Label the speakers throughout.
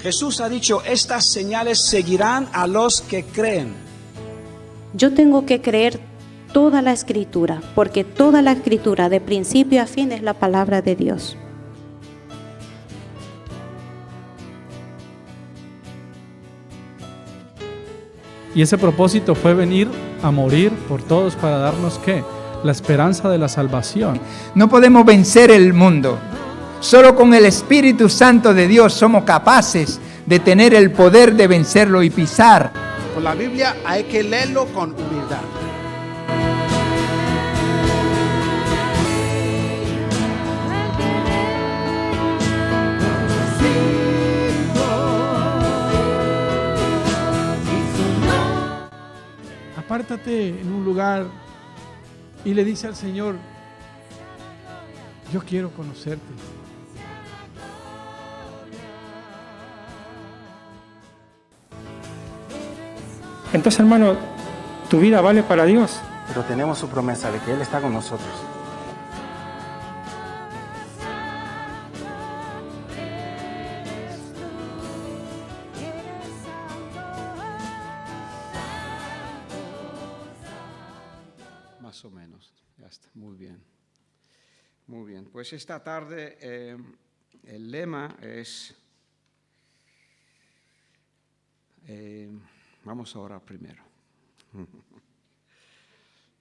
Speaker 1: Jesús ha dicho, estas señales seguirán a los que creen.
Speaker 2: Yo tengo que creer toda la Escritura, porque toda la Escritura, de principio a fin, es la palabra de Dios.
Speaker 3: Y ese propósito fue venir a morir por todos para darnos ¿qué? La esperanza de la salvación.
Speaker 4: No podemos vencer el mundo. Solo con el Espíritu Santo de Dios somos capaces de tener el poder de vencerlo y pisar.
Speaker 5: Con la Biblia hay que leerlo con humildad.
Speaker 3: Apártate en un lugar y le dice al Señor, yo quiero conocerte.
Speaker 6: Entonces, hermano, tu vida vale para Dios.
Speaker 7: Pero tenemos su promesa de que Él está con nosotros.
Speaker 8: Más o menos, ya está, muy bien. Muy bien, pues esta tarde el lema es, vamos a orar primero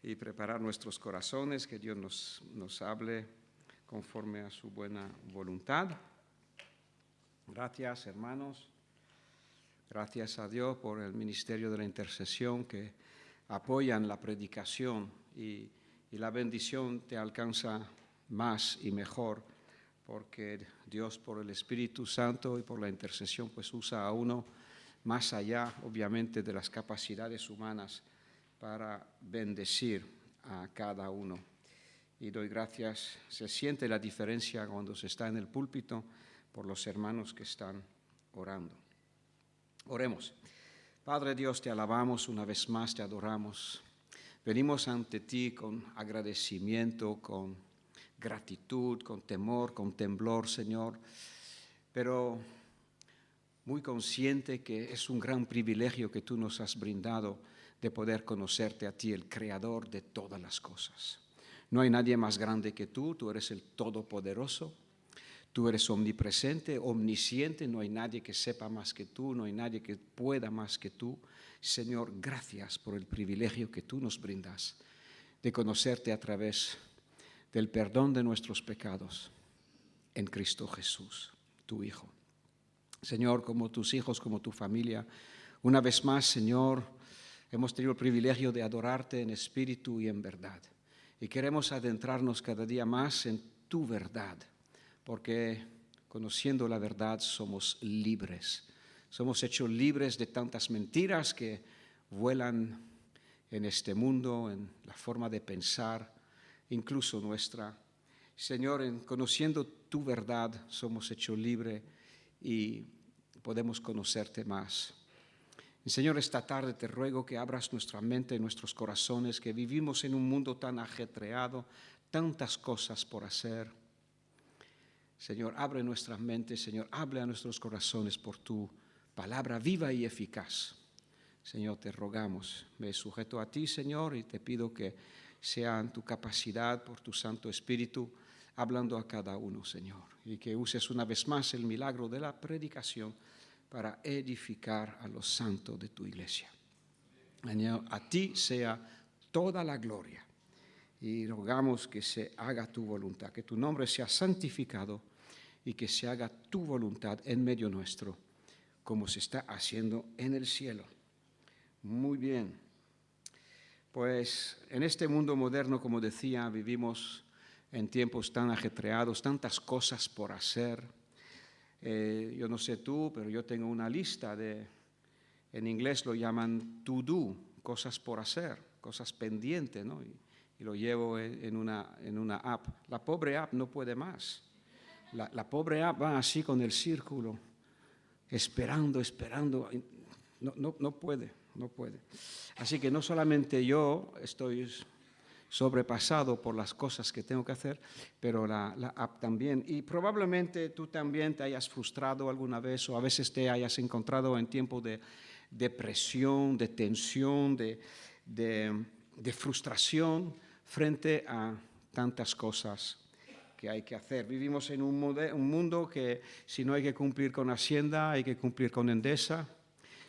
Speaker 8: y preparar nuestros corazones, que Dios nos hable conforme a su buena voluntad. Gracias, hermanos. Gracias a Dios por el ministerio de la intercesión que apoyan la predicación y la bendición te alcanza más y mejor, porque Dios por el Espíritu Santo y por la intercesión pues usa a uno más allá obviamente de las capacidades humanas para bendecir a cada uno. Y doy gracias, se siente la diferencia cuando se está en el púlpito por los hermanos que están orando. Oremos. Padre Dios, te alabamos una vez más, te adoramos. Venimos ante ti con agradecimiento, con gratitud, con temor, con temblor, Señor, pero muy consciente que es un gran privilegio que tú nos has brindado de poder conocerte a ti, el Creador de todas las cosas. No hay nadie más grande que tú eres el Todopoderoso, tú eres omnipresente, omnisciente, no hay nadie que sepa más que tú, no hay nadie que pueda más que tú. Señor, gracias por el privilegio que tú nos brindas de conocerte a través del perdón de nuestros pecados en Cristo Jesús, tu Hijo. Señor, como tus hijos, como tu familia, una vez más, Señor, hemos tenido el privilegio de adorarte en espíritu y en verdad. Y queremos adentrarnos cada día más en tu verdad, porque conociendo la verdad somos libres. Somos hechos libres de tantas mentiras que vuelan en este mundo, en la forma de pensar, incluso nuestra. Señor, en conociendo tu verdad somos hechos libres y podemos conocerte más. Y Señor, esta tarde te ruego que abras nuestra mente y nuestros corazones, que vivimos en un mundo tan ajetreado, tantas cosas por hacer. Señor, abre nuestras mentes, Señor, hable a nuestros corazones por tu palabra viva y eficaz. Señor, te rogamos, me sujeto a ti, Señor, y te pido que sea en tu capacidad por tu Santo Espíritu, hablando a cada uno, Señor, y que uses una vez más el milagro de la predicación para edificar a los santos de tu iglesia. Señor, a ti sea toda la gloria y rogamos que se haga tu voluntad, que tu nombre sea santificado y que se haga tu voluntad en medio nuestro, como se está haciendo en el cielo. Muy bien. Pues en este mundo moderno, como decía, vivimos en tiempos tan ajetreados, tantas cosas por hacer. Yo no sé tú, pero yo tengo una lista en inglés lo llaman to do, cosas por hacer, cosas pendientes, ¿no? Y lo llevo en una app. La pobre app no puede más. La pobre app va así con el círculo, esperando. No puede. Así que no solamente yo estoy sobrepasado por las cosas que tengo que hacer, pero la app también. Y probablemente tú también te hayas frustrado alguna vez o a veces te hayas encontrado en tiempo de depresión, de tensión, de frustración frente a tantas cosas que hay que hacer. Vivimos en un mundo que si no hay que cumplir con Hacienda, hay que cumplir con Endesa.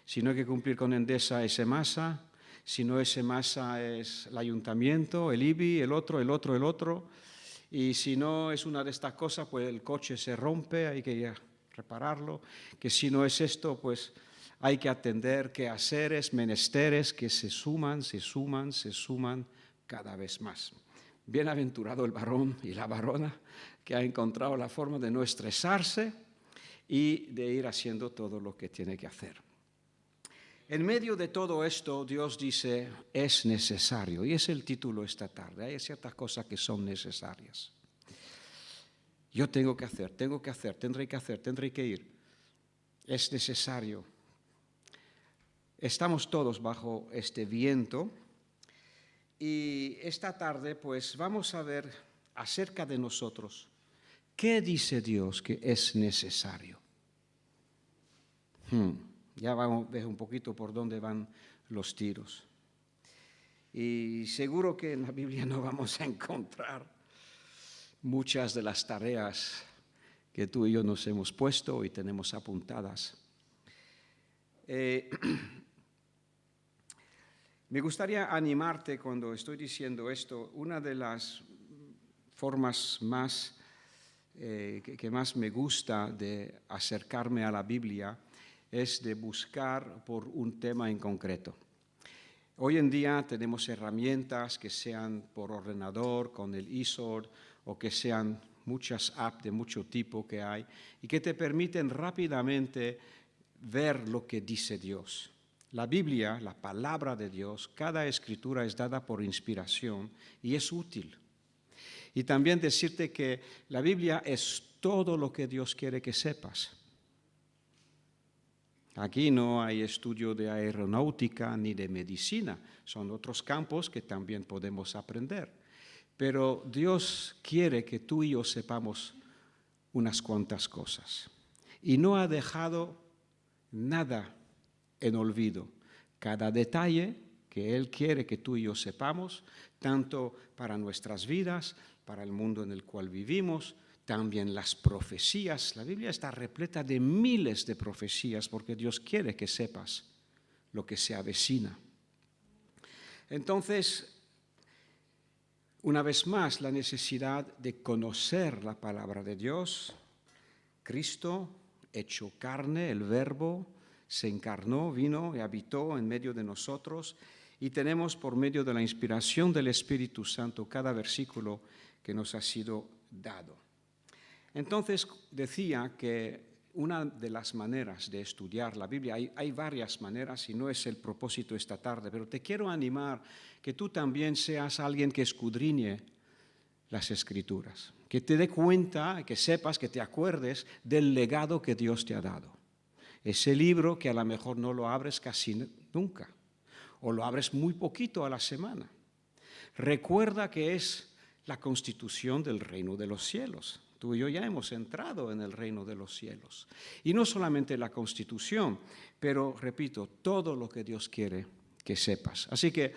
Speaker 8: Si no hay que cumplir con Endesa, es EMASA. Si no es EMASA, es el ayuntamiento, el IBI, el otro. Y si no es una de estas cosas, pues el coche se rompe, hay que ir a repararlo. Que si no es esto, pues hay que atender quehaceres, menesteres que se suman cada vez más. Bienaventurado el varón y la varona que ha encontrado la forma de no estresarse y de ir haciendo todo lo que tiene que hacer. En medio de todo esto, Dios dice, es necesario, y es el título esta tarde. Hay ciertas cosas que son necesarias. Yo tengo que hacer, tendré que ir. Es necesario. Estamos todos bajo este viento. Y esta tarde, pues, vamos a ver acerca de nosotros. ¿Qué dice Dios que es necesario? Ya vamos a ver un poquito por dónde van los tiros. Y seguro que en la Biblia no vamos a encontrar muchas de las tareas que tú y yo nos hemos puesto y tenemos apuntadas. Me gustaría animarte cuando estoy diciendo esto. Una de las formas que más me gusta de acercarme a la Biblia es de buscar por un tema en concreto. Hoy en día tenemos herramientas que sean por ordenador, con el eSword, o que sean muchas apps de mucho tipo que hay, y que te permiten rápidamente ver lo que dice Dios. La Biblia, la palabra de Dios, cada escritura es dada por inspiración y es útil. Y también decirte que la Biblia es todo lo que Dios quiere que sepas. Aquí no hay estudio de aeronáutica ni de medicina, son otros campos que también podemos aprender. Pero Dios quiere que tú y yo sepamos unas cuantas cosas. Y no ha dejado nada en olvido. Cada detalle que Él quiere que tú y yo sepamos, tanto para nuestras vidas, para el mundo en el cual vivimos, también las profecías. La Biblia está repleta de miles de profecías porque Dios quiere que sepas lo que se avecina. Entonces, una vez más, la necesidad de conocer la palabra de Dios. Cristo, hecho carne, el Verbo, se encarnó, vino y habitó en medio de nosotros, y tenemos por medio de la inspiración del Espíritu Santo cada versículo que nos ha sido dado. Entonces decía que una de las maneras de estudiar la Biblia, hay varias maneras y no es el propósito esta tarde, pero te quiero animar que tú también seas alguien que escudriñe las Escrituras, que te dé cuenta, que sepas, que te acuerdes del legado que Dios te ha dado. Ese libro que a lo mejor no lo abres casi nunca, o lo abres muy poquito a la semana. Recuerda que es la constitución del reino de los cielos. Tú y yo ya hemos entrado en el reino de los cielos. Y no solamente la constitución, pero, repito, todo lo que Dios quiere que sepas. Así que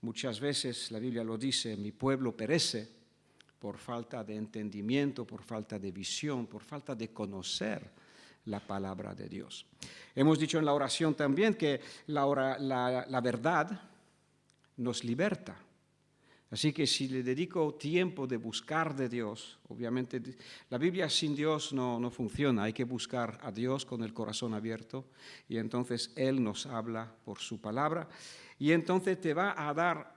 Speaker 8: muchas veces la Biblia lo dice, mi pueblo perece por falta de entendimiento, por falta de visión, por falta de conocer la palabra de Dios. Hemos dicho en la oración también que la verdad nos liberta. Así que si le dedico tiempo de buscar de Dios, obviamente la Biblia sin Dios no funciona, hay que buscar a Dios con el corazón abierto y entonces Él nos habla por su palabra y entonces te va a dar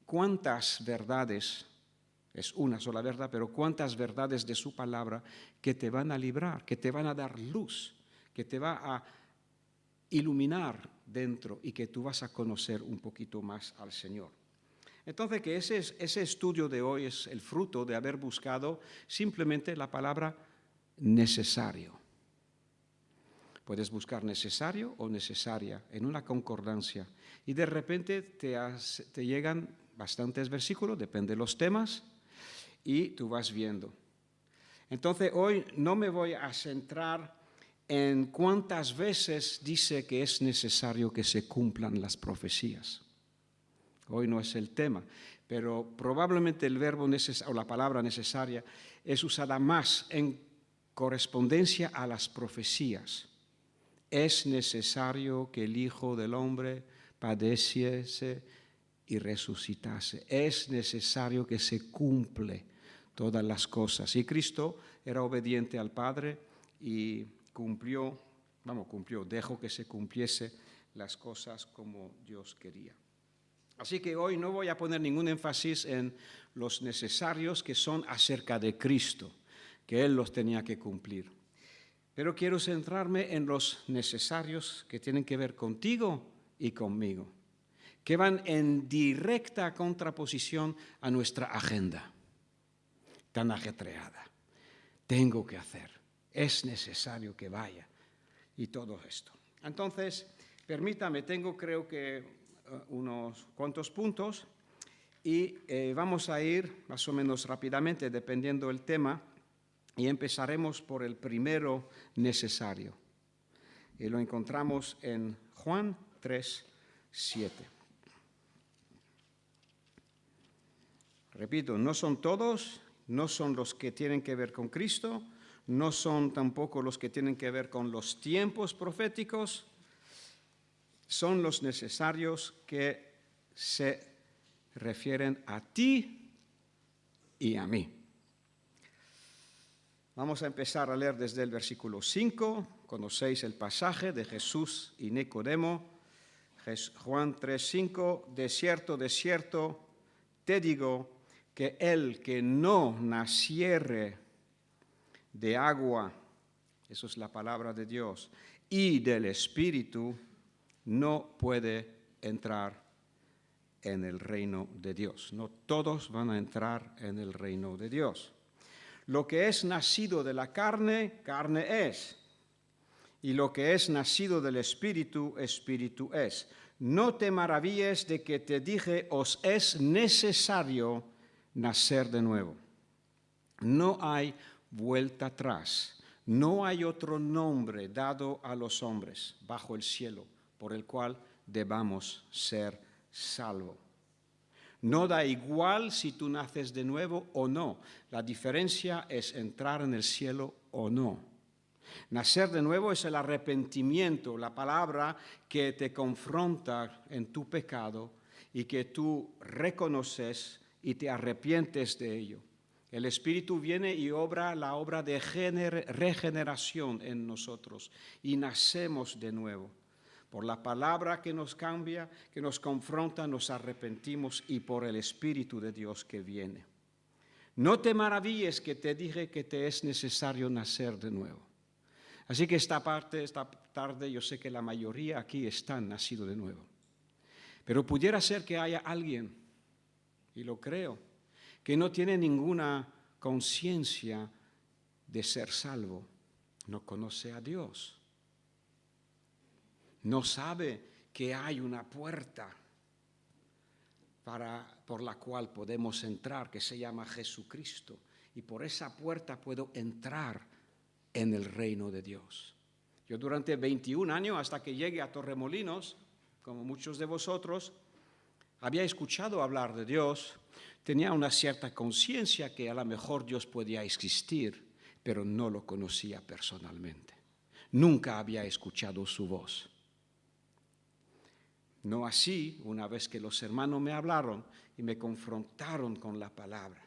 Speaker 8: cuántas verdades, es una sola verdad, pero cuántas verdades de su palabra que te van a librar, que te van a dar luz, que te va a iluminar dentro y que tú vas a conocer un poquito más al Señor. Entonces, que ese estudio de hoy es el fruto de haber buscado simplemente la palabra necesario. Puedes buscar necesario o necesaria en una concordancia y de repente te llegan bastantes versículos, depende de los temas, y tú vas viendo. Entonces hoy no me voy a centrar en cuántas veces dice que es necesario que se cumplan las profecías. Hoy no es el tema, pero probablemente el verbo o la palabra necesaria es usada más en correspondencia a las profecías. Es necesario que el Hijo del Hombre padeciese y resucitase. Es necesario que se cumple todas las cosas. Y Cristo era obediente al Padre y dejó que se cumpliese las cosas como Dios quería. Así que hoy no voy a poner ningún énfasis en los necesarios que son acerca de Cristo, que Él los tenía que cumplir. Pero quiero centrarme en los necesarios que tienen que ver contigo y conmigo, que van en directa contraposición a nuestra agenda tan ajetreada. Tengo que hacer, es necesario que vaya y todo esto. Entonces, permítame, creo que unos cuantos puntos y vamos a ir más o menos rápidamente dependiendo del tema y empezaremos por el primero necesario. Y lo encontramos en Juan 3:7. Repito, no son todos, no son los que tienen que ver con Cristo, no son tampoco los que tienen que ver con los tiempos proféticos, son los necesarios que se refieren a ti y a mí. Vamos a empezar a leer desde el versículo 5. Conocéis el pasaje de Jesús y Nicodemo. Juan 3:5. De cierto, te digo que el que no naciere de agua, eso es la palabra de Dios, y del Espíritu, no puede entrar en el reino de Dios. No todos van a entrar en el reino de Dios. Lo que es nacido de la carne, carne es. Y lo que es nacido del Espíritu, Espíritu es. No te maravilles de que te dije, os es necesario nacer de nuevo. No hay vuelta atrás. No hay otro nombre dado a los hombres bajo el cielo por el cual debamos ser salvos. No da igual si tú naces de nuevo o no. La diferencia es entrar en el cielo o no. Nacer de nuevo es el arrepentimiento, la palabra que te confronta en tu pecado y que tú reconoces y te arrepientes de ello. El Espíritu viene y obra la obra de regeneración en nosotros y nacemos de nuevo. Por la palabra que nos cambia, que nos confronta, nos arrepentimos y por el Espíritu de Dios que viene. No te maravilles que te dije que te es necesario nacer de nuevo. Así que esta tarde, yo sé que la mayoría aquí están nacidos de nuevo. Pero pudiera ser que haya alguien, y lo creo, que no tiene ninguna conciencia de ser salvo, no conoce a Dios. No sabe que hay una puerta por la cual podemos entrar, que se llama Jesucristo. Y por esa puerta puedo entrar en el reino de Dios. Yo durante 21 años, hasta que llegué a Torremolinos, como muchos de vosotros, había escuchado hablar de Dios, tenía una cierta conciencia que a lo mejor Dios podía existir, pero no lo conocía personalmente. Nunca había escuchado su voz. No así, una vez que los hermanos me hablaron y me confrontaron con la palabra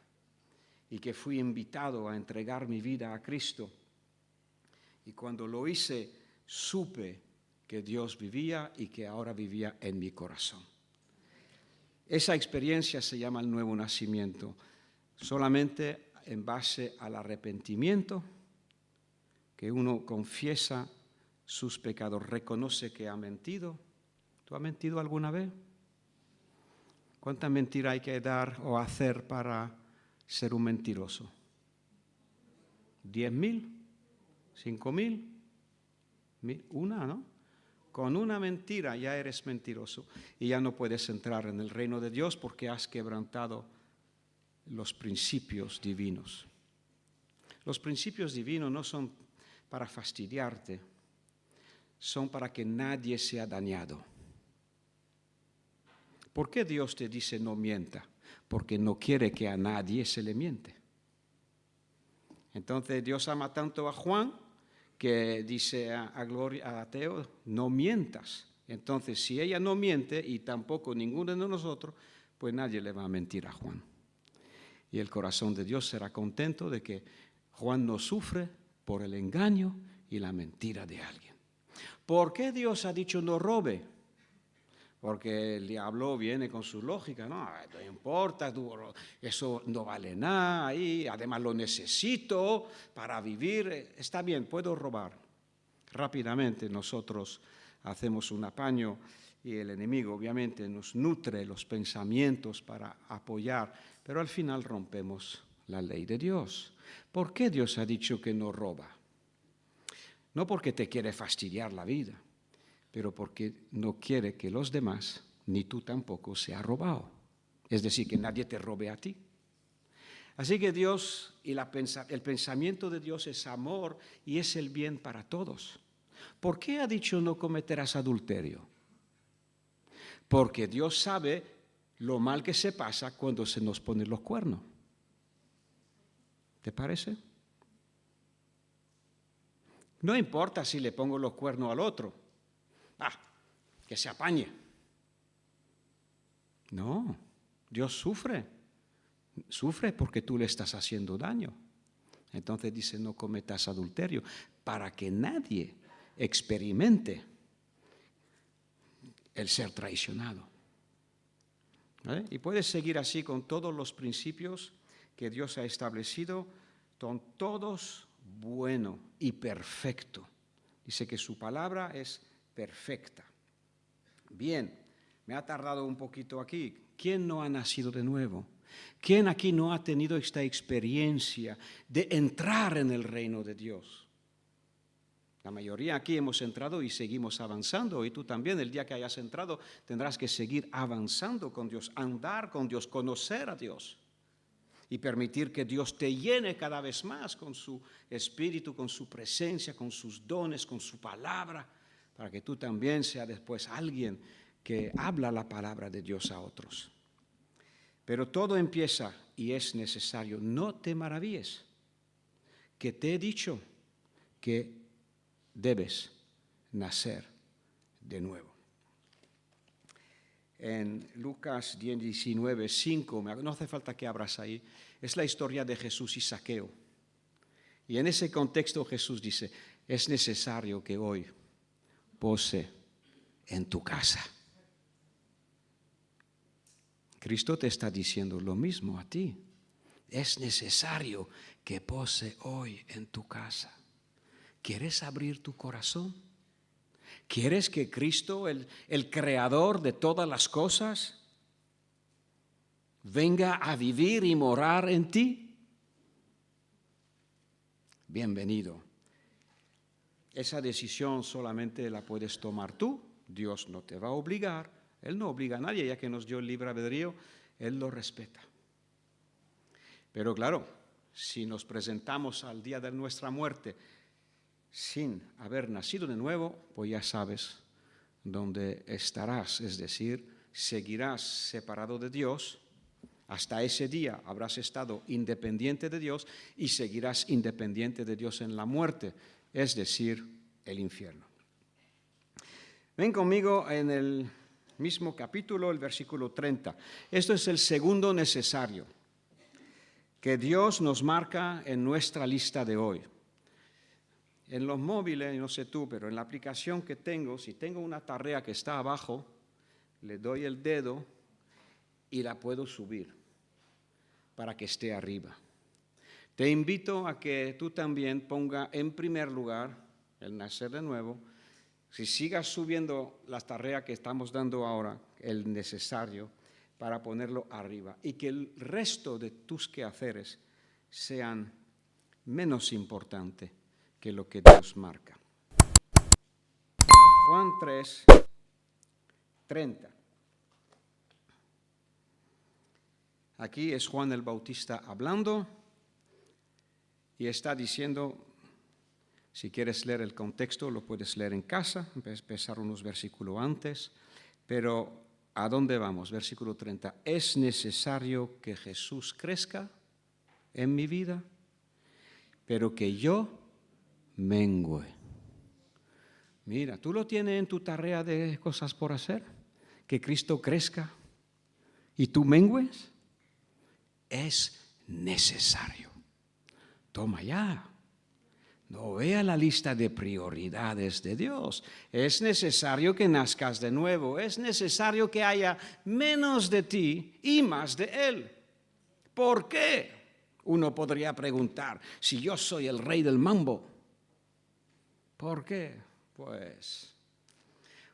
Speaker 8: y que fui invitado a entregar mi vida a Cristo. Y cuando lo hice, supe que Dios vivía y que ahora vivía en mi corazón. Esa experiencia se llama el nuevo nacimiento, solamente en base al arrepentimiento, que uno confiesa sus pecados, reconoce que ha mentido. ¿Tú has mentido alguna vez? ¿Cuánta mentira hay que dar o hacer para ser un mentiroso? ¿10,000? ¿5,000? ¿Una, no? Con una mentira ya eres mentiroso y ya no puedes entrar en el reino de Dios porque has quebrantado los principios divinos. Los principios divinos no son para fastidiarte, son para que nadie sea dañado. ¿Por qué Dios te dice no mienta? Porque no quiere que a nadie se le miente. Entonces Dios ama tanto a Juan que dice a Teo, no mientas. Entonces si ella no miente y tampoco ninguno de nosotros, pues nadie le va a mentir a Juan. Y el corazón de Dios será contento de que Juan no sufre por el engaño y la mentira de alguien. ¿Por qué Dios ha dicho no robe? Porque el diablo viene con su lógica, no importa, eso no vale nada, y además lo necesito para vivir. Está bien, puedo robar. Rápidamente nosotros hacemos un apaño y el enemigo obviamente nos nutre los pensamientos para apoyar, pero al final rompemos la ley de Dios. ¿Por qué Dios ha dicho que no roba? No porque te quiere fastidiar la vida, pero porque no quiere que los demás, ni tú tampoco, sea robado. Es decir, que nadie te robe a ti. Así que Dios y el pensamiento de Dios es amor y es el bien para todos. ¿Por qué ha dicho no cometerás adulterio? Porque Dios sabe lo mal que se pasa cuando se nos ponen los cuernos. ¿Te parece? No importa si le pongo los cuernos al otro. Que se apañe. No, Dios sufre porque tú le estás haciendo daño. Entonces dice, no cometas adulterio, para que nadie experimente el ser traicionado. ¿Vale? Y puedes seguir así con todos los principios que Dios ha establecido, son todos buenos y perfectos. Dice que su palabra es perfecta. Bien, me ha tardado un poquito aquí. ¿Quién no ha nacido de nuevo? ¿Quién aquí no ha tenido esta experiencia de entrar en el reino de Dios? La mayoría aquí hemos entrado y seguimos avanzando. Y tú también, el día que hayas entrado, tendrás que seguir avanzando con Dios, andar con Dios, conocer a Dios. Y permitir que Dios te llene cada vez más con su espíritu, con su presencia, con sus dones, con su palabra, para que tú también seas después alguien que habla la palabra de Dios a otros. Pero todo empieza y es necesario. No te maravilles que te he dicho que debes nacer de nuevo. En Lucas 19:5, no hace falta que abras ahí, es la historia de Jesús y Zaqueo. Y en ese contexto Jesús dice, es necesario que hoy pose en tu casa. Cristo te está diciendo lo mismo a ti. Es necesario que pose hoy en tu casa. ¿Quieres abrir tu corazón? ¿Quieres que Cristo, el creador de todas las cosas, venga a vivir y morar en ti? Bienvenido. Esa decisión solamente la puedes tomar tú. Dios no te va a obligar. Él no obliga a nadie, ya que nos dio el libre albedrío, Él lo respeta. Pero claro, si nos presentamos al día de nuestra muerte sin haber nacido de nuevo, pues ya sabes dónde estarás, es decir, seguirás separado de Dios. Hasta ese día habrás estado independiente de Dios y seguirás independiente de Dios en la muerte, es decir, el infierno. Ven conmigo en el mismo capítulo, el versículo 30. Esto es el segundo necesario que Dios nos marca en nuestra lista de hoy. En los móviles, no sé tú, pero en la aplicación que tengo, si tengo una tarea que está abajo, le doy el dedo y la puedo subir para que esté arriba. Te invito a que tú también ponga en primer lugar el nacer de nuevo. Si sigas subiendo las tareas que estamos dando ahora, el necesario, para ponerlo arriba. Y que el resto de tus quehaceres sean menos importantes que lo que Dios marca. Juan 3:30. Aquí es Juan el Bautista hablando y está diciendo, si quieres leer el contexto, lo puedes leer en casa, empezar unos versículos antes, pero ¿a dónde vamos? Versículo 30. ¿Es necesario que Jesús crezca en mi vida, pero que yo mengüe? Mira, ¿tú lo tienes en tu tarea de cosas por hacer? ¿Que Cristo crezca y tú mengües? Es necesario. Toma ya. No vea la lista de prioridades de Dios. Es necesario que nazcas de nuevo. Es necesario que haya menos de ti y más de Él. ¿Por qué? Uno podría preguntar, si yo soy el rey del mambo, ¿por qué? Pues,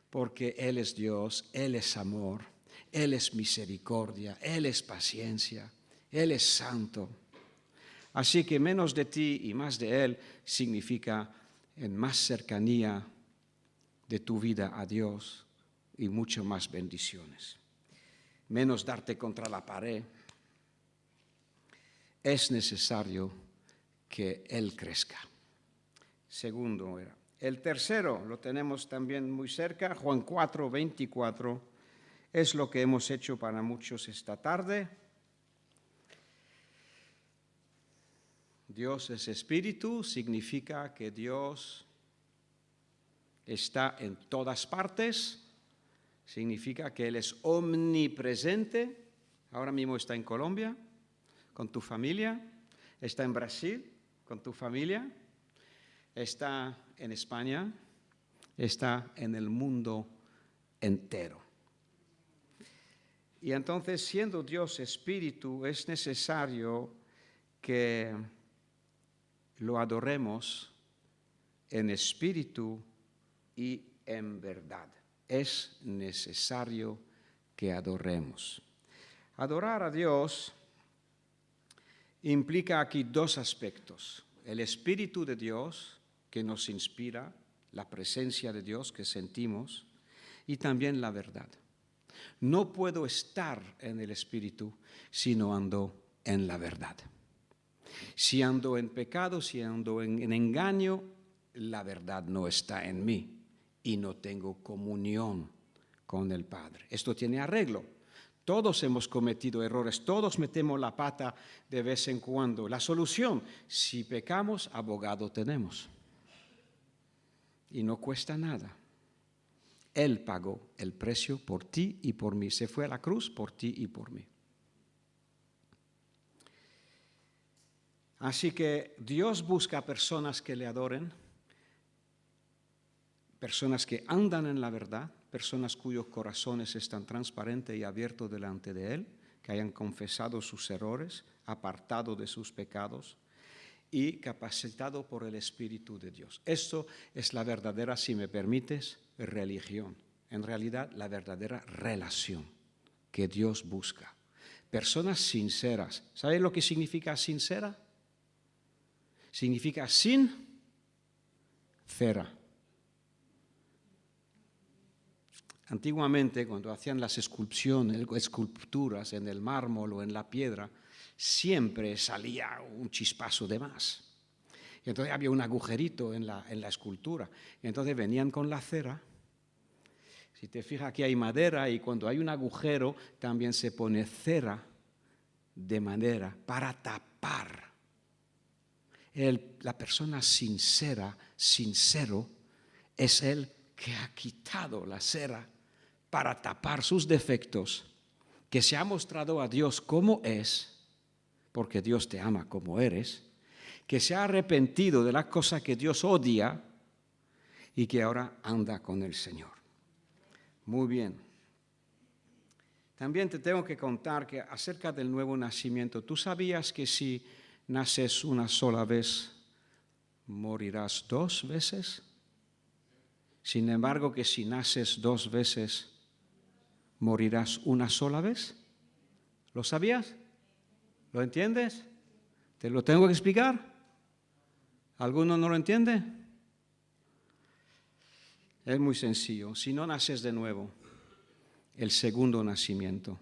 Speaker 8: porque Él es Dios, Él es amor, Él es misericordia, Él es paciencia, Él es santo. Así que menos de ti y más de Él significa en más cercanía de tu vida a Dios y mucho más bendiciones. Menos darte contra la pared. Es necesario que Él crezca. Segundo era. El tercero lo tenemos también muy cerca, Juan 4:24. Es lo que hemos hecho para muchos esta tarde. Dios es espíritu, significa que Dios está en todas partes, significa que Él es omnipresente. Ahora mismo está en Colombia con tu familia, está en Brasil con tu familia, está en España, está en el mundo entero. Y entonces, siendo Dios espíritu, es necesario que lo adoremos en espíritu y en verdad. Es necesario que adoremos. Adorar a Dios implica aquí dos aspectos. El Espíritu de Dios, que nos inspira, la presencia de Dios que sentimos, y también la verdad. No puedo estar en el Espíritu si no ando en la verdad. Si ando en pecado, si ando en engaño, la verdad no está en mí y no tengo comunión con el Padre. Esto tiene arreglo. Todos hemos cometido errores, todos metemos la pata de vez en cuando. La solución, si pecamos, abogado tenemos. Y no cuesta nada. Él pagó el precio por ti y por mí. Se fue a la cruz por ti y por mí. Así que Dios busca personas que le adoren, personas que andan en la verdad, personas cuyos corazones están transparentes y abiertos delante de Él, que hayan confesado sus errores, apartado de sus pecados y capacitado por el Espíritu de Dios. Esto es la verdadera, si me permites, religión. En realidad, la verdadera relación que Dios busca. Personas sinceras. ¿Sabes lo que significa sincera? Significa sin cera. Antiguamente, cuando hacían las esculturas en el mármol o en la piedra, siempre salía un chispazo de más. Y entonces había un agujerito en la escultura. Y entonces venían con la cera. Si te fijas, aquí hay madera y cuando hay un agujero también se pone cera de madera para tapar. La persona sincera, sincero, es el que ha quitado la cera para tapar sus defectos, que se ha mostrado a Dios como es, porque Dios te ama como eres, que se ha arrepentido de la cosa que Dios odia y que ahora anda con el Señor. Muy bien. También te tengo que contar que acerca del nuevo nacimiento, ¿tú sabías que si naces una sola vez, morirás 2 veces? Sin embargo, que si naces 2 veces, morirás una sola vez. ¿Lo sabías? ¿Lo entiendes? ¿Te lo tengo que explicar? ¿Alguno no lo entiende? Es muy sencillo. Si no naces de nuevo, el segundo nacimiento.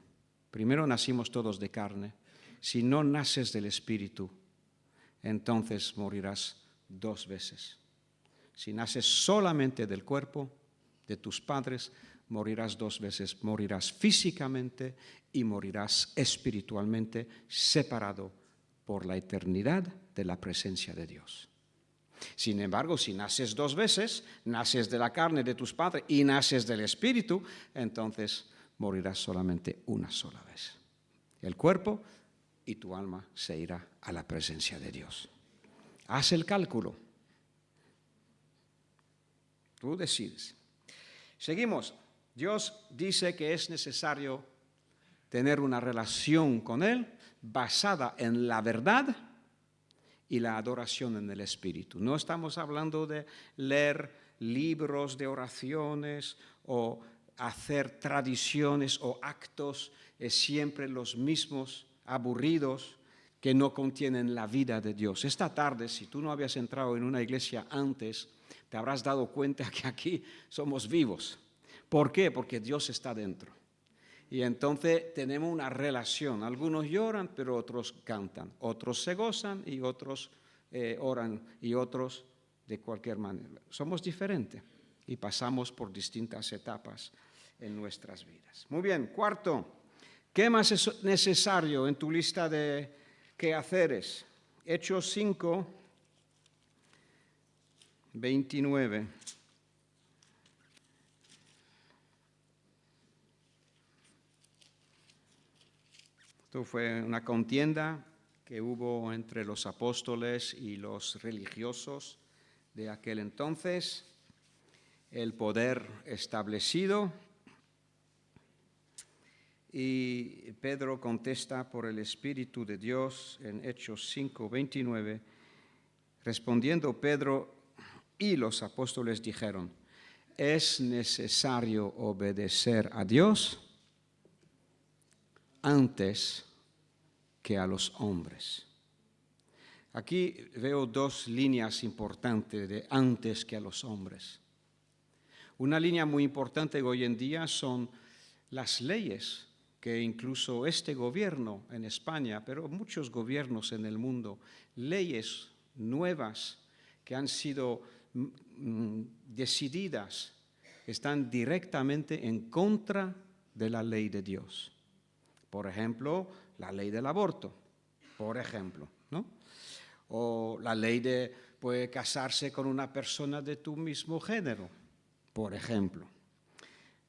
Speaker 8: Primero nacimos todos de carne. Si no naces del Espíritu, entonces morirás 2 veces. Si naces solamente del cuerpo de tus padres, morirás 2 veces. Morirás físicamente y morirás espiritualmente, separado por la eternidad de la presencia de Dios. Sin embargo, si naces 2 veces, naces de la carne de tus padres y naces del Espíritu, entonces morirás solamente una sola vez. El cuerpo y tu alma se irá a la presencia de Dios. Haz el cálculo. Tú decides. Seguimos. Dios dice que es necesario tener una relación con Él basada en la verdad y la adoración en el Espíritu. No estamos hablando de leer libros de oraciones o hacer tradiciones o actos siempre los mismos, aburridos, que no contienen la vida de Dios. Esta tarde, si tú no habías entrado en una iglesia antes, te habrás dado cuenta que aquí somos vivos. ¿Por qué? Porque Dios está dentro. Y entonces tenemos una relación. Algunos lloran, pero otros cantan. Otros se gozan y otros oran y otros de cualquier manera. Somos diferentes y pasamos por distintas etapas en nuestras vidas. Muy bien, cuarto, ¿qué más es necesario en tu lista de quehaceres? Hechos 5, 29. Esto fue una contienda que hubo entre los apóstoles y los religiosos de aquel entonces. El poder establecido. Y Pedro contesta por el Espíritu de Dios en Hechos 5, 29. Respondiendo Pedro y los apóstoles dijeron: es necesario obedecer a Dios antes que a los hombres. Aquí veo 2 líneas importantes de antes que a los hombres. Una línea muy importante hoy en día son las leyes que incluso este gobierno en España, pero muchos gobiernos en el mundo, leyes nuevas que han sido decididas, están directamente en contra de la ley de Dios. Por ejemplo, la ley del aborto, por ejemplo, ¿no? O la ley de casarse con una persona de tu mismo género, por ejemplo.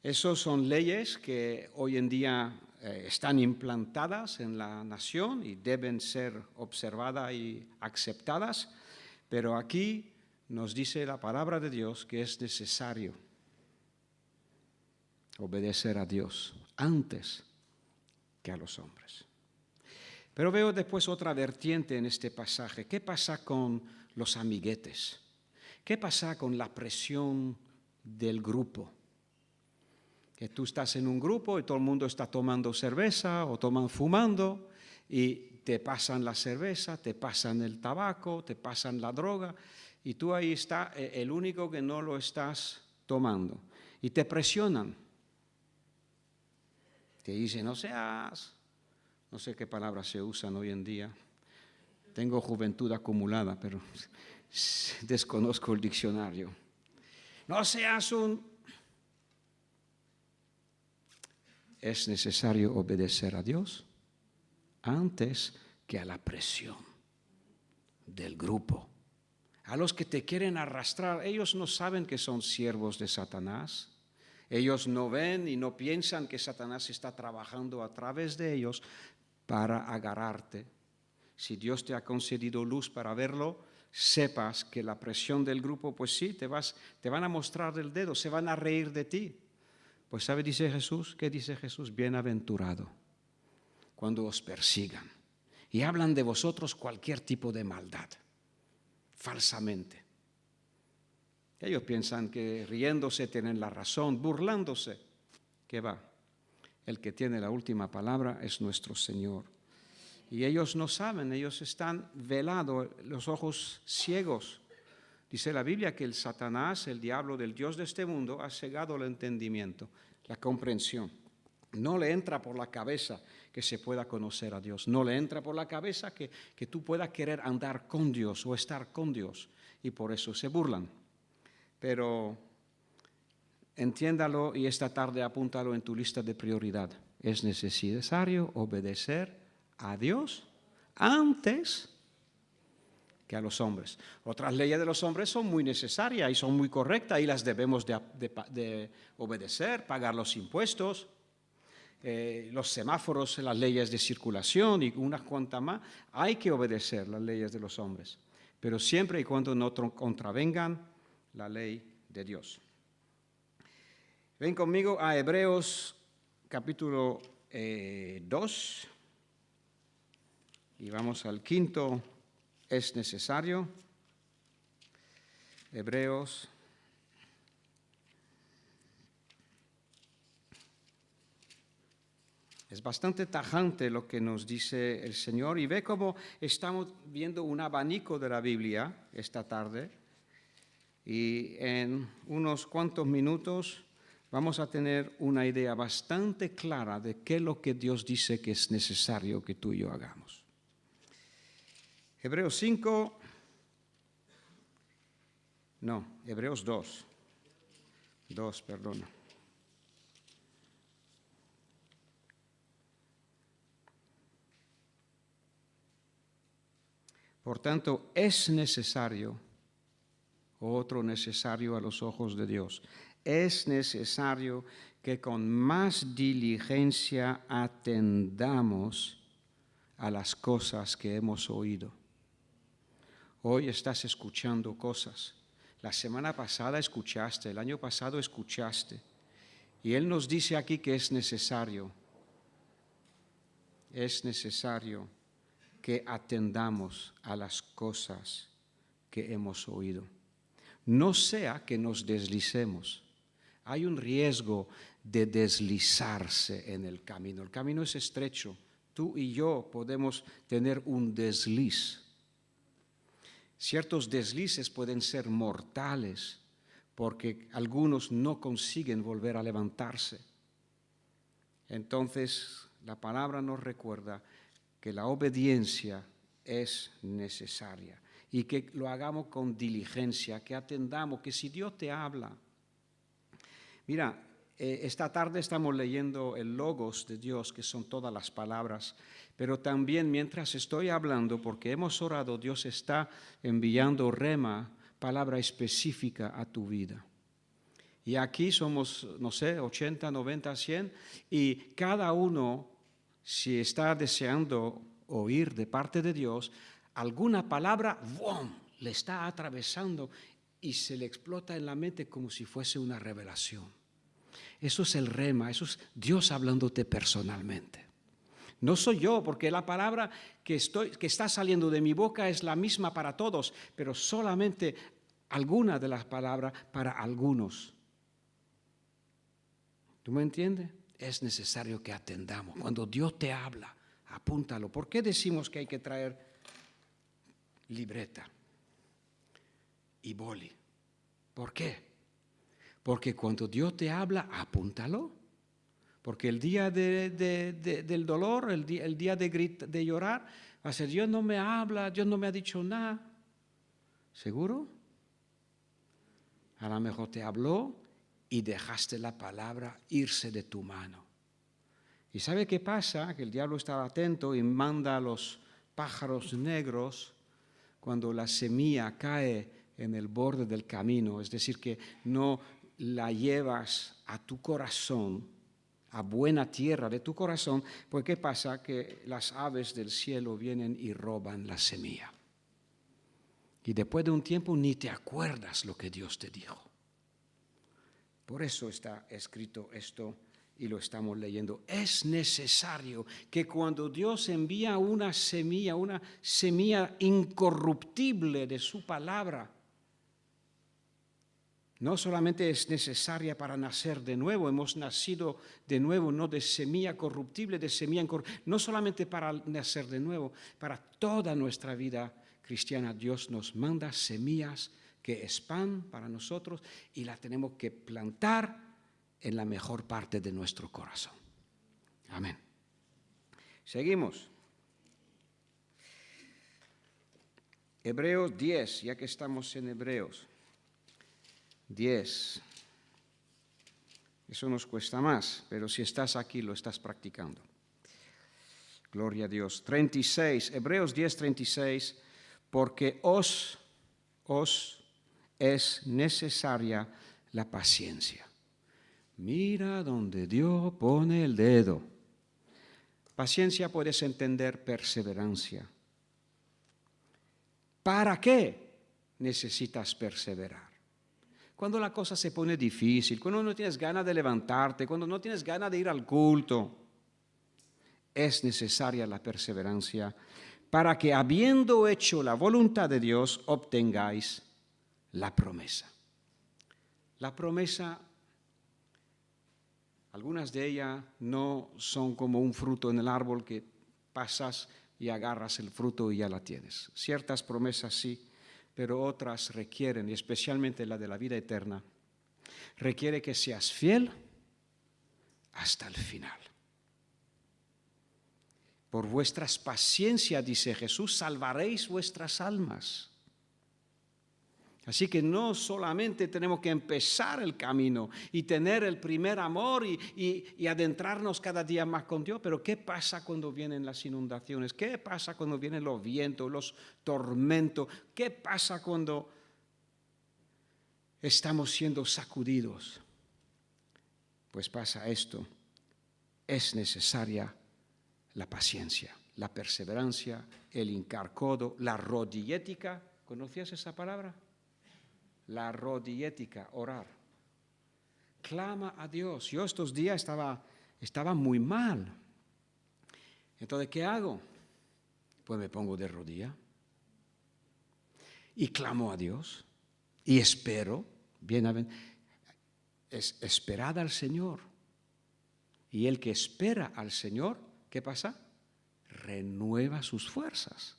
Speaker 8: Esas son leyes que hoy en día están implantadas en la nación y deben ser observadas y aceptadas, pero aquí nos dice la palabra de Dios que es necesario obedecer a Dios antes que a los hombres. Pero veo después otra vertiente en este pasaje. ¿Qué pasa con los amiguetes? ¿Qué pasa con la presión del grupo? Que tú estás en un grupo y todo el mundo está tomando cerveza o toman fumando y te pasan la cerveza, te pasan el tabaco, te pasan la droga y tú ahí estás el único que no lo estás tomando y te presionan. Te dicen, no seas, no sé qué palabras se usan hoy en día. Tengo juventud acumulada, pero desconozco el diccionario. No seas un... Es necesario obedecer a Dios antes que a la presión del grupo. A los que te quieren arrastrar, ellos no saben que son siervos de Satanás. Ellos no ven y no piensan que Satanás está trabajando a través de ellos para agarrarte. Si Dios te ha concedido luz para verlo, sepas que la presión del grupo, pues sí, te van a mostrar el dedo, se van a reír de ti. Pues ¿sabe dice Jesús? ¿Qué dice Jesús? Bienaventurado cuando os persigan y hablan de vosotros cualquier tipo de maldad, falsamente. Ellos piensan que riéndose tienen la razón, burlándose. ¿Qué va? El que tiene la última palabra es nuestro Señor. Y ellos no saben, ellos están velados, los ojos ciegos Dice la Biblia que el Satanás, el diablo del Dios de este mundo, ha cegado el entendimiento, la comprensión. No le entra por la cabeza que se pueda conocer a Dios. No le entra por la cabeza que tú puedas querer andar con Dios o estar con Dios. Y por eso se burlan. Pero entiéndalo y esta tarde apúntalo en tu lista de prioridad. Es necesario obedecer a Dios antes que a los hombres. Otras leyes de los hombres son muy necesarias y son muy correctas y las debemos de obedecer, pagar los impuestos, los semáforos, las leyes de circulación y unas cuantas más. Hay que obedecer las leyes de los hombres, pero siempre y cuando no contravengan la ley de Dios. Ven conmigo a Hebreos capítulo 2 y vamos al quinto. Es necesario. Hebreos. Es bastante tajante lo que nos dice el Señor y ve cómo estamos viendo un abanico de la Biblia esta tarde y en unos cuantos minutos vamos a tener una idea bastante clara de qué es lo que Dios dice que es necesario que tú y yo hagamos. Hebreos 5, no, Hebreos 2, perdona. Por tanto, es necesario, otro necesario a los ojos de Dios, es necesario que con más diligencia atendamos a las cosas que hemos oído. Hoy estás escuchando cosas. La semana pasada escuchaste, el año pasado escuchaste. Y Él nos dice aquí que es necesario que atendamos a las cosas que hemos oído. No sea que nos deslicemos. Hay un riesgo de deslizarse en el camino. El camino es estrecho. Tú y yo podemos tener un desliz. Ciertos deslices pueden ser mortales porque algunos no consiguen volver a levantarse. Entonces, la palabra nos recuerda que la obediencia es necesaria y que lo hagamos con diligencia, que atendamos, que si Dios te habla. Mira, esta tarde estamos leyendo el Logos de Dios, que son todas las palabras, pero también mientras estoy hablando, porque hemos orado, Dios está enviando rema, palabra específica a tu vida. Y aquí somos, no sé, 80, 90, 100, y cada uno, si está deseando oír de parte de Dios, alguna palabra, ¡bum!, le está atravesando y se le explota en la mente como si fuese una revelación. Eso es el rema, eso es Dios hablándote personalmente. No soy yo, porque la palabra que está saliendo de mi boca es la misma para todos, pero solamente alguna de las palabras para algunos. ¿Tú me entiendes? Es necesario que atendamos. Cuando Dios te habla, apúntalo. ¿Por qué decimos que hay que traer libreta y boli? ¿Por qué? Porque cuando Dios te habla, apúntalo. Porque el día del dolor, el día de llorar, va a ser: Dios no me habla, Dios no me ha dicho nada. ¿Seguro? A lo mejor te habló y dejaste la palabra irse de tu mano. ¿Y sabe qué pasa? Que el diablo está atento y manda a los pájaros negros cuando la semilla cae en el borde del camino. Es decir, que no la llevas a tu corazón, a buena tierra de tu corazón, pues ¿qué pasa? Que las aves del cielo vienen y roban la semilla. Y después de un tiempo ni te acuerdas lo que Dios te dijo. Por eso está escrito esto y lo estamos leyendo. Es necesario que cuando Dios envía una semilla incorruptible de su palabra, no solamente es necesaria para nacer de nuevo, hemos nacido de nuevo, no de semilla corruptible, de semilla incorruptible, no solamente para nacer de nuevo, para toda nuestra vida cristiana Dios nos manda semillas que es pan para nosotros, y la tenemos que plantar en la mejor parte de nuestro corazón. Amén. Seguimos. Hebreos 10, ya que estamos en Hebreos 10. Eso nos cuesta más, pero si estás aquí lo estás practicando. Gloria a Dios. 36, Hebreos 10, 36. Porque os es necesaria la paciencia. Mira donde Dios pone el dedo. Paciencia puedes entender perseverancia. ¿Para qué necesitas perseverar? Cuando la cosa se pone difícil, cuando no tienes ganas de levantarte, cuando no tienes ganas de ir al culto, es necesaria la perseverancia para que, habiendo hecho la voluntad de Dios, obtengáis la promesa. La promesa, algunas de ellas no son como un fruto en el árbol que pasas y agarras el fruto y ya la tienes. Ciertas promesas sí, pero otras requieren, y especialmente la de la vida eterna, requiere que seas fiel hasta el final. Por vuestras paciencias, dice Jesús, salvaréis vuestras almas. Así que no solamente tenemos que empezar el camino y tener el primer amor y adentrarnos cada día más con Dios, pero ¿qué pasa cuando vienen las inundaciones? ¿Qué pasa cuando vienen los vientos, los tormentos? ¿Qué pasa cuando estamos siendo sacudidos? Pues pasa esto. Es necesaria la paciencia, la perseverancia, el hincar codo, la rodillética. ¿Conocías esa palabra? La rodillética, orar. Clama a Dios. Yo estos días estaba muy mal. Entonces, ¿qué hago? Pues me pongo de rodilla y clamo a Dios y espero. Esperad al Señor. Y el que espera al Señor, ¿qué pasa? Renueva sus fuerzas.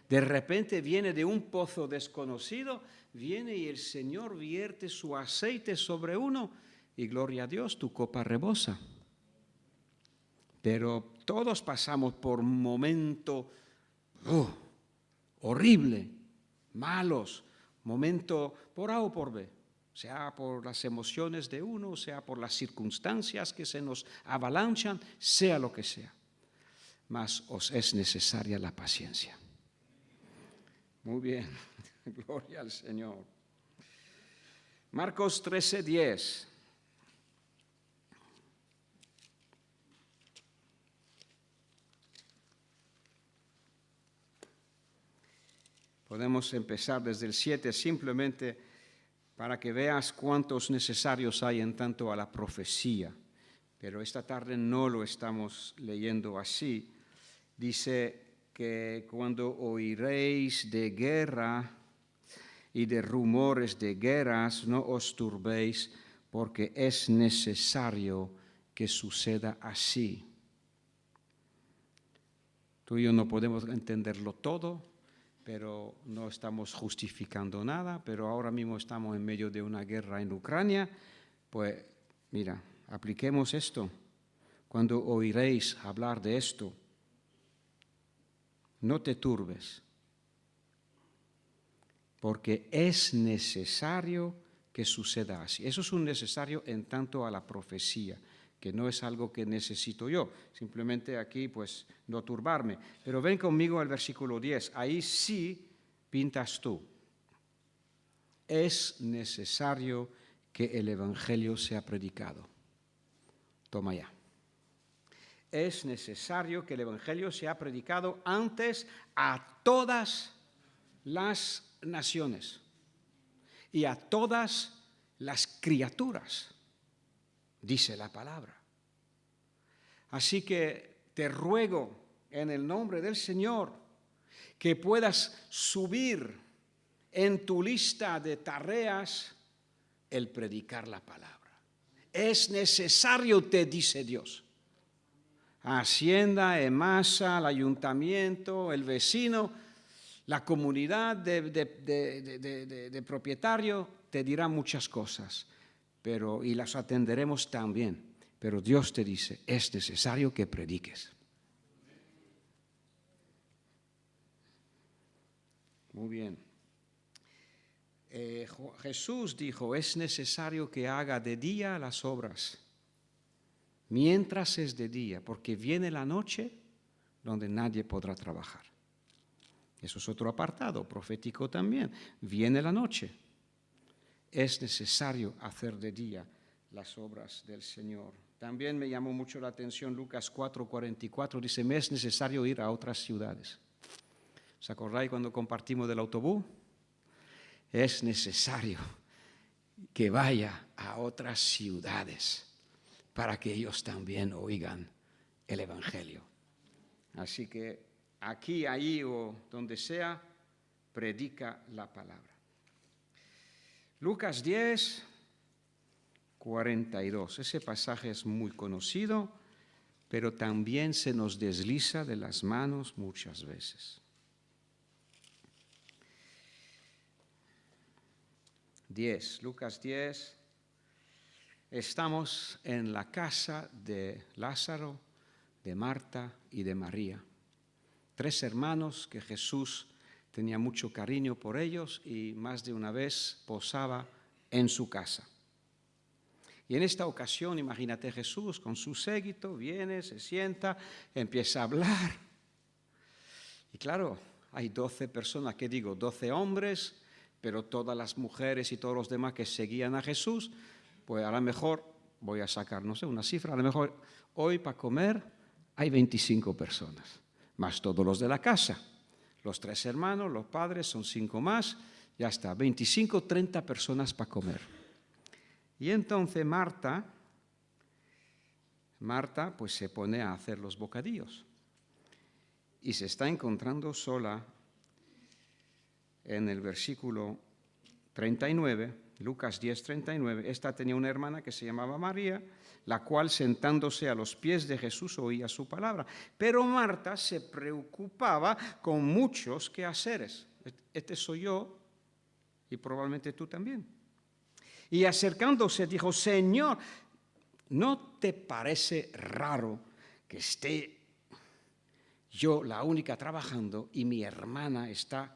Speaker 8: De repente viene de un pozo desconocido, viene y el Señor vierte su aceite sobre uno y gloria a Dios, tu copa rebosa. Pero todos pasamos por momentos horribles, malos, momentos por A o por B, sea por las emociones de uno, sea por las circunstancias que se nos avalanchan, sea lo que sea. Mas os es necesaria la paciencia. Muy bien, gloria al Señor. Marcos 13:10. Podemos empezar desde el 7 simplemente para que veas cuántos necesarios hay en tanto a la profecía. Pero esta tarde no lo estamos leyendo así. Dice que cuando oiréis de guerra y de rumores de guerras, no os turbéis, porque es necesario que suceda así. Tú y yo no podemos entenderlo todo, pero no estamos justificando nada, pero ahora mismo estamos en medio de una guerra en Ucrania. Pues mira, apliquemos esto. Cuando oiréis hablar de esto, no te turbes, porque es necesario que suceda así. Eso es un necesario en tanto a la profecía, que no es algo que necesito yo, simplemente aquí pues no turbarme. Pero ven conmigo al versículo 10, ahí sí pintas tú. Es necesario que el Evangelio sea predicado. Toma ya. Es necesario que el Evangelio sea predicado antes a todas las naciones y a todas las criaturas, dice la palabra. Así que te ruego en el nombre del Señor que puedas subir en tu lista de tareas el predicar la palabra. Es necesario, te dice Dios. Hacienda, EMASA, el ayuntamiento, el vecino, La comunidad de propietarios te dirá muchas cosas, y las atenderemos también. Pero Dios te dice, es necesario que prediques. Muy bien. Jesús dijo, es necesario que haga de día las obras, mientras es de día, porque viene la noche donde nadie podrá trabajar. Eso es otro apartado profético también. Viene la noche. Es necesario hacer de día las obras del Señor. También me llamó mucho la atención Lucas 4:44. Dice, me es necesario ir a otras ciudades. ¿Os acordáis cuando compartimos del autobús? Es necesario que vaya a otras ciudades para que ellos también oigan el Evangelio. Así que aquí, allí o donde sea, predica la palabra. Lucas 10:42. Ese pasaje es muy conocido, pero también se nos desliza de las manos muchas veces. 10, Lucas 10. Estamos en la casa de Lázaro, de Marta y de María. 3 hermanos que Jesús tenía mucho cariño por ellos y más de una vez posaba en su casa. Y en esta ocasión, imagínate Jesús con su séquito, viene, se sienta, empieza a hablar. Y claro, hay 12 personas, 12 hombres, pero todas las mujeres y todos los demás que seguían a Jesús, pues a lo mejor, voy a sacar, no sé, una cifra, a lo mejor hoy para comer hay 25 personas, más todos los de la casa. Los 3 hermanos, los padres, son 5 más, ya está, 25, 30 personas para comer. Y entonces Marta pues se pone a hacer los bocadillos y se está encontrando sola en el versículo 39, Lucas 10:39. Esta tenía una hermana que se llamaba María, la cual sentándose a los pies de Jesús oía su palabra. Pero Marta se preocupaba con muchos quehaceres. Este soy yo y probablemente tú también. Y acercándose dijo, Señor, ¿no te parece raro que esté yo la única trabajando y mi hermana está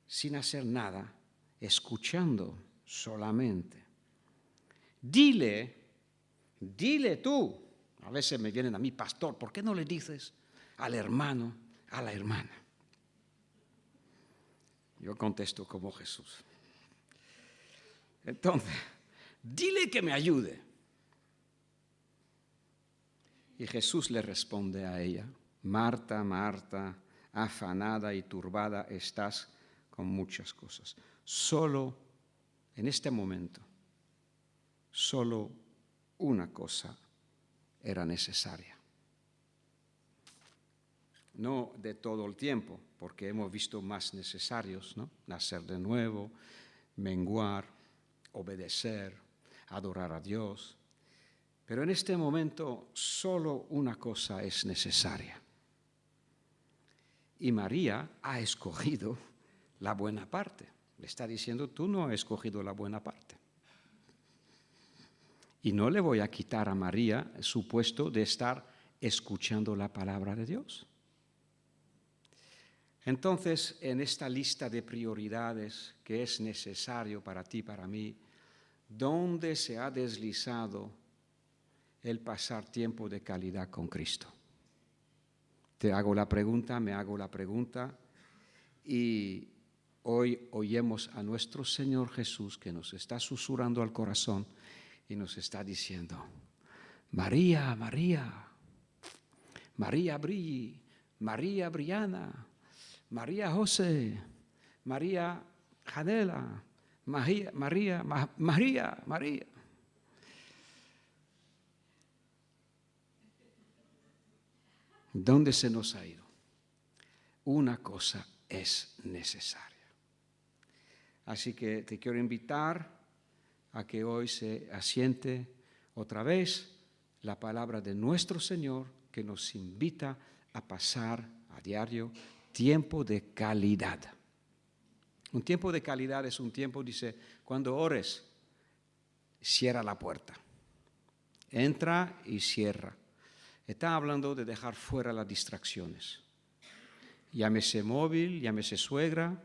Speaker 8: sin hacer nada, escuchando solamente? Dile tú. A veces me vienen a mí, pastor, ¿por qué no le dices al hermano, a la hermana? Yo contesto como Jesús. Entonces, dile que me ayude. Y Jesús le responde a ella, Marta, Marta, afanada y turbada estás con muchas cosas. Solo en este momento, solo una cosa era necesaria. No de todo el tiempo, porque hemos visto más necesarios, ¿no? Nacer de nuevo, menguar, obedecer, adorar a Dios. Pero en este momento solo una cosa es necesaria. Y María ha escogido la buena parte. Le está diciendo, tú no has escogido la buena parte. Y no le voy a quitar a María su puesto de estar escuchando la palabra de Dios. Entonces, en esta lista de prioridades que es necesario para ti, para mí, ¿dónde se ha deslizado el pasar tiempo de calidad con Cristo? Te hago la pregunta, me hago la pregunta, y hoy oímos a nuestro Señor Jesús que nos está susurrando al corazón y nos está diciendo, María, María, María Brilli, María Briana, María José, María Janela, María. ¿Dónde se nos ha ido? Una cosa es necesaria. Así que te quiero invitar a que hoy se asiente otra vez la palabra de nuestro Señor que nos invita a pasar a diario tiempo de calidad. Un tiempo de calidad es un tiempo, dice, cuando ores, cierra la puerta. Entra y cierra. Está hablando de dejar fuera las distracciones. Llámese móvil, llámese suegra,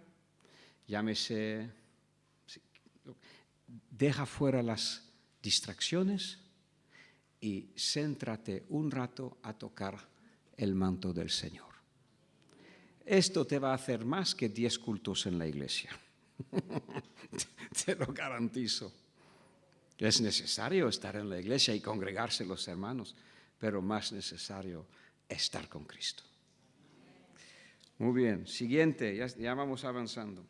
Speaker 8: llámese... Deja fuera las distracciones y céntrate un rato a tocar el manto del Señor. Esto te va a hacer más que 10 cultos en la iglesia. Te lo garantizo. Es necesario estar en la iglesia y congregarse los hermanos, pero más necesario estar con Cristo. Muy bien, siguiente, ya vamos avanzando.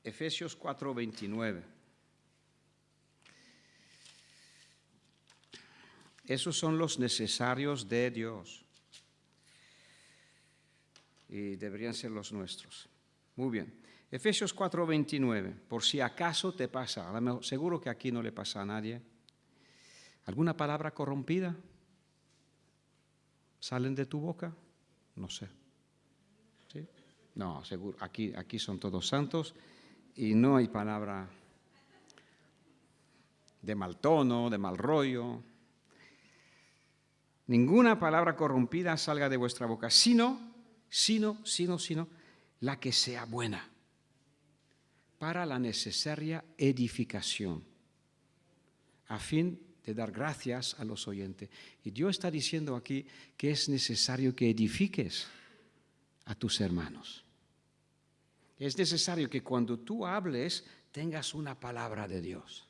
Speaker 8: Efesios 4:29. Esos son los necesarios de Dios. Y deberían ser los nuestros. Muy bien. Efesios 4:29. Por si acaso te pasa, a lo mejor, seguro que aquí no le pasa a nadie. ¿Alguna palabra corrompida salen de tu boca? No sé. ¿Sí? No, seguro. Aquí son todos santos y no hay palabra de mal tono, de mal rollo. Ninguna palabra corrompida salga de vuestra boca, sino la que sea buena para la necesaria edificación, a fin de dar gracias a los oyentes. Y Dios está diciendo aquí que es necesario que edifiques a tus hermanos. Es necesario que cuando tú hables tengas una palabra de Dios,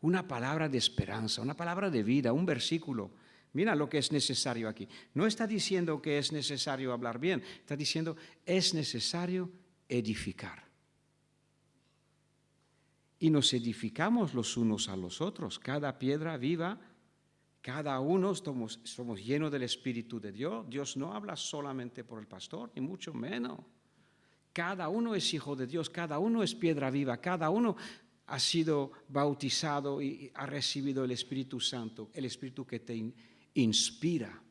Speaker 8: una palabra de esperanza, una palabra de vida, un versículo. Mira lo que es necesario aquí. No está diciendo que es necesario hablar bien, está diciendo es necesario edificar. Y nos edificamos los unos a los otros. Cada piedra viva, cada uno somos llenos del Espíritu de Dios. Dios no habla solamente por el pastor, ni mucho menos. Cada uno es hijo de Dios, cada uno es piedra viva, cada uno ha sido bautizado y ha recibido el Espíritu Santo, el Espíritu que te inspira.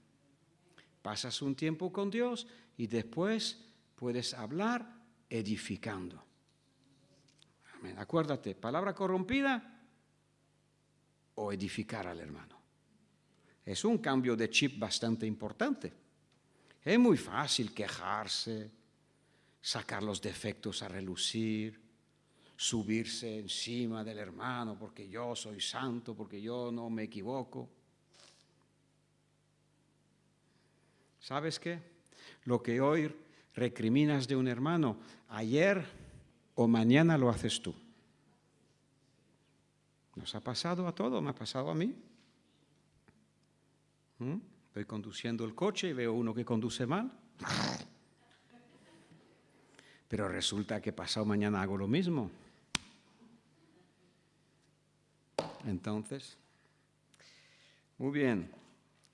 Speaker 8: Pasas un tiempo con Dios y después puedes hablar edificando. Amén. Acuérdate, palabra corrompida o edificar al hermano. Es un cambio de chip bastante importante. Es muy fácil quejarse, sacar los defectos a relucir, subirse encima del hermano porque yo soy santo, porque yo no me equivoco. ¿Sabes qué? Lo que hoy recriminas de un hermano, ayer o mañana lo haces tú. Nos ha pasado a todos, me ha pasado a mí. Estoy conduciendo el coche y veo uno que conduce mal. Pero resulta que pasado mañana hago lo mismo. Entonces, muy bien,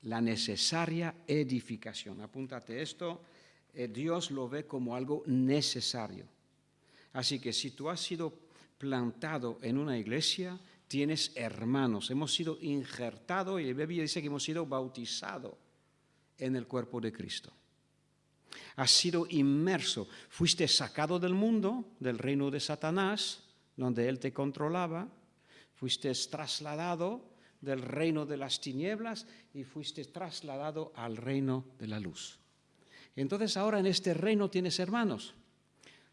Speaker 8: la necesaria edificación. Apúntate esto, Dios lo ve como algo necesario. Así que si tú has sido plantado en una iglesia, tienes hermanos. Hemos sido injertados y la Biblia dice que hemos sido bautizados en el cuerpo de Cristo. Has sido inmerso, fuiste sacado del mundo, del reino de Satanás, donde él te controlaba, fuiste trasladado del reino de las tinieblas y fuiste trasladado al reino de la luz. Entonces ahora en este reino tienes hermanos.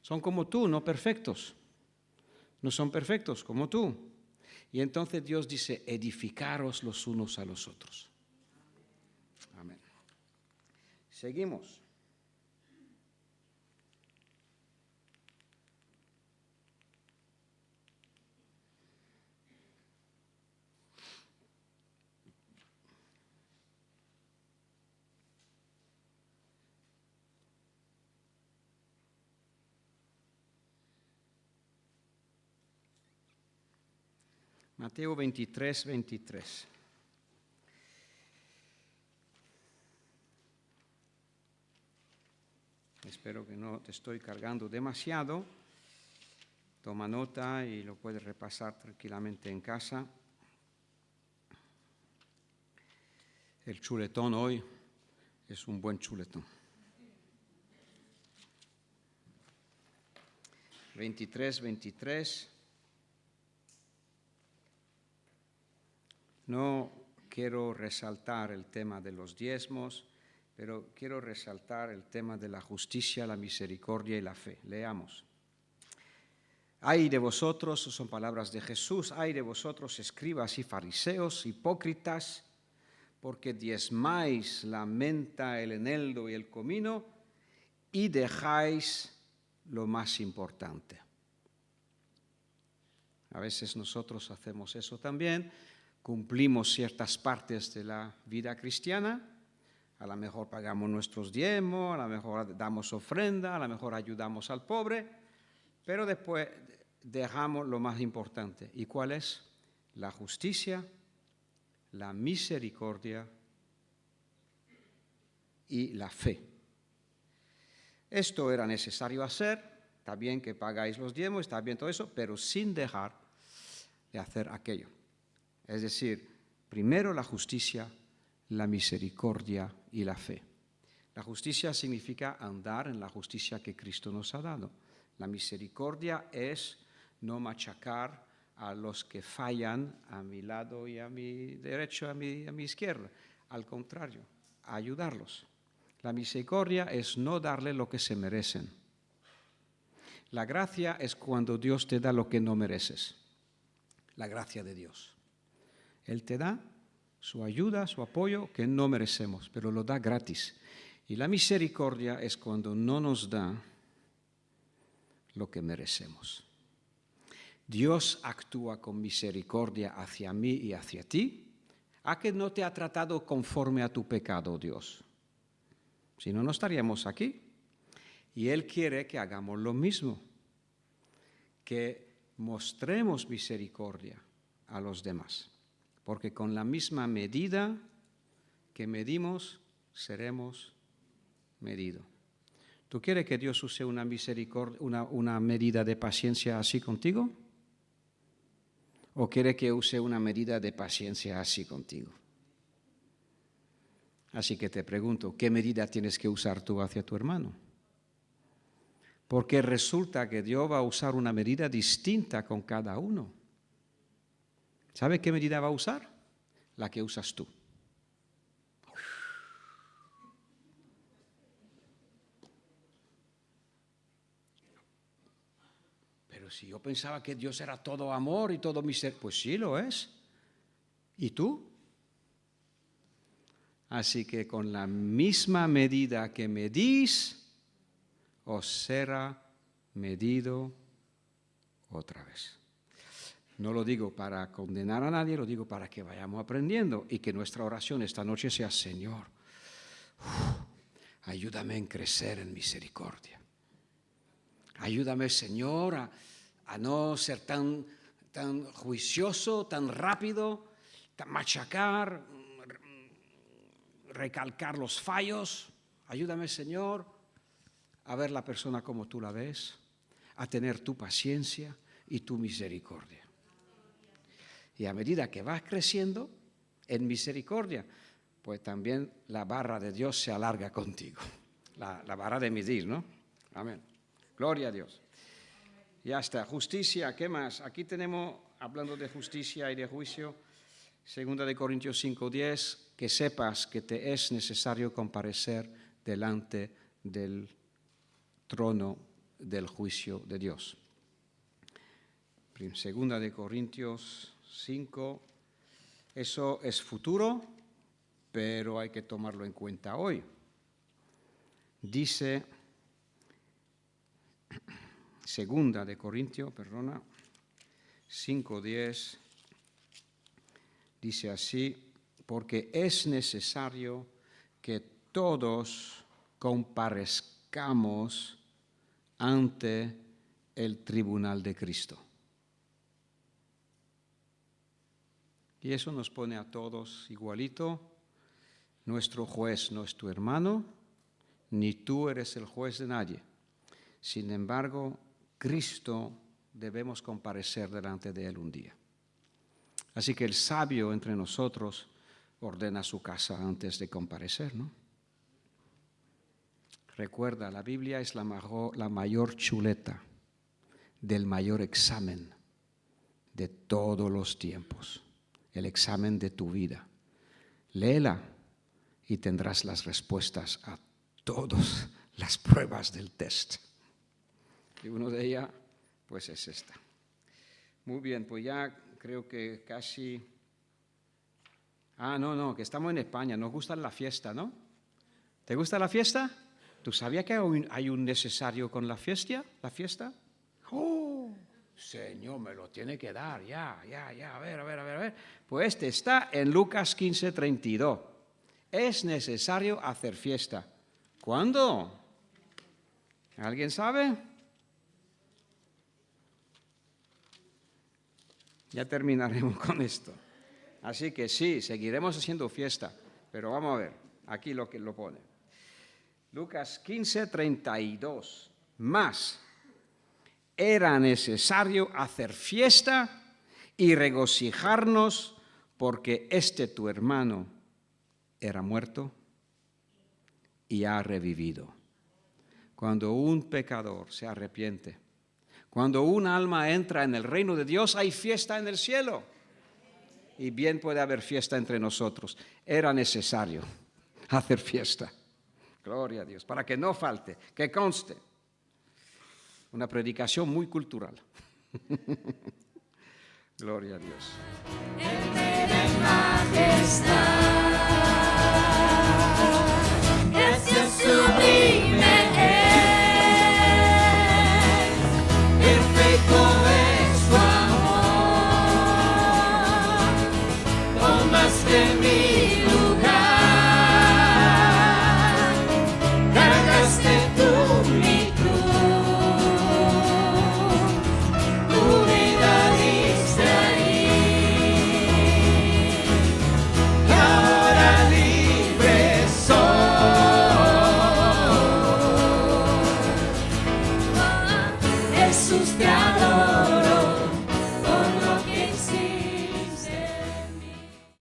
Speaker 8: Son como tú, no perfectos. No son perfectos como tú. Y entonces Dios dice, edificaros los unos a los otros. Amén. Seguimos. Mateo 23:23. Espero que no te estoy cargando demasiado. Toma nota y lo puedes repasar tranquilamente en casa. El chuletón hoy Es un buen chuletón. 23. No quiero resaltar el tema de los diezmos, pero quiero resaltar el tema de la justicia, la misericordia y la fe. Leamos. Ay de vosotros, son palabras de Jesús, ay de vosotros, escribas y fariseos, hipócritas, porque diezmáis la menta, el eneldo y el comino, y dejáis lo más importante. A veces nosotros hacemos eso también, cumplimos ciertas partes de la vida cristiana, a lo mejor pagamos nuestros diezmos, a lo mejor damos ofrenda, a lo mejor ayudamos al pobre, pero después dejamos lo más importante. ¿Y cuál es? La justicia, la misericordia y la fe. Esto era necesario hacer, está bien que pagáis los diezmos, está bien todo eso, pero sin dejar de hacer aquello. Es decir, primero la justicia, la misericordia y la fe. La justicia significa andar en la justicia que Cristo nos ha dado. La misericordia es no machacar a los que fallan a mi lado y a mi derecho, a mi izquierda. Al contrario, ayudarlos. La misericordia es no darle lo que se merecen. La gracia es cuando Dios te da lo que no mereces. La gracia de Dios. Él te da su ayuda, su apoyo que no merecemos, pero lo da gratis. Y la misericordia es cuando no nos da lo que merecemos. Dios actúa con misericordia hacia mí y hacia ti. ¿A que no te ha tratado conforme a tu pecado, Dios? Si no, no estaríamos aquí. Y Él quiere que hagamos lo mismo, que mostremos misericordia a los demás. Porque con la misma medida que medimos, seremos medidos. ¿Tú quieres que Dios use una misericordia, una medida de paciencia así contigo? ¿O quiere que use una medida de paciencia así contigo? Así que te pregunto, ¿qué medida tienes que usar tú hacia tu hermano? Porque resulta que Dios va a usar una medida distinta con cada uno. ¿Sabe qué medida va a usar? La que usas tú. Pero si yo pensaba que Dios era todo amor y todo misericordia, pues sí lo es. ¿Y tú? Así que con la misma medida que medís, os será medido otra vez. No lo digo para condenar a nadie, lo digo para que vayamos aprendiendo y que nuestra oración esta noche sea: Señor, ayúdame en crecer en misericordia. Ayúdame, Señor, a no ser tan juicioso, tan rápido, tan machacar, recalcar los fallos. Ayúdame, Señor, a ver la persona como tú la ves, a tener tu paciencia y tu misericordia. Y a medida que vas creciendo en misericordia, pues también la barra de Dios se alarga contigo. La barra de medir, ¿no? Amén. Gloria a Dios. Ya está. Justicia, ¿qué más? Aquí tenemos, hablando de justicia y de juicio, 2 Corintios 5:10, que sepas que te es necesario comparecer delante del trono del juicio de Dios. 2 Corintios 5, eso es futuro, pero hay que tomarlo en cuenta hoy. Dice, 2 Corintios 5:10, dice así: porque es necesario que todos comparezcamos ante el tribunal de Cristo. Y eso nos pone a todos igualito. Nuestro juez no es tu hermano, ni tú eres el juez de nadie. Sin embargo, Cristo debemos comparecer delante de Él un día. Así que el sabio entre nosotros ordena su casa antes de comparecer, ¿no? Recuerda, la Biblia es la mayor chuleta del mayor examen de todos los tiempos, el examen de tu vida. Léela y tendrás las respuestas a todas las pruebas del test. Y una de ellas, pues es esta. Muy bien, pues ya creo que casi... no, que estamos en España, nos gusta la fiesta, ¿no? ¿Te gusta la fiesta? ¿Tú sabías que hay un necesario con la fiesta? ¡Oh! Señor, me lo tiene que dar, ya, a ver. Pues este está en Lucas 15:32. Es necesario hacer fiesta. ¿Cuándo? ¿Alguien sabe? Ya terminaremos con esto. Así que sí, seguiremos haciendo fiesta, pero vamos a ver, aquí lo que lo pone. Lucas 15:32. Más era necesario hacer fiesta y regocijarnos porque tu hermano era muerto y ha revivido. Cuando un pecador se arrepiente, cuando un alma entra en el reino de Dios, hay fiesta en el cielo. Y bien puede haber fiesta entre nosotros. Era necesario hacer fiesta. Gloria a Dios, para que no falte, que conste. Una predicación muy cultural. Gloria a Dios.
Speaker 9: Gracias sublime es, perfecto es tu amor, tomaste mi lugar, cargaste tú mi cruz, tu vida diste ahí, y ahora libre soy. Jesús te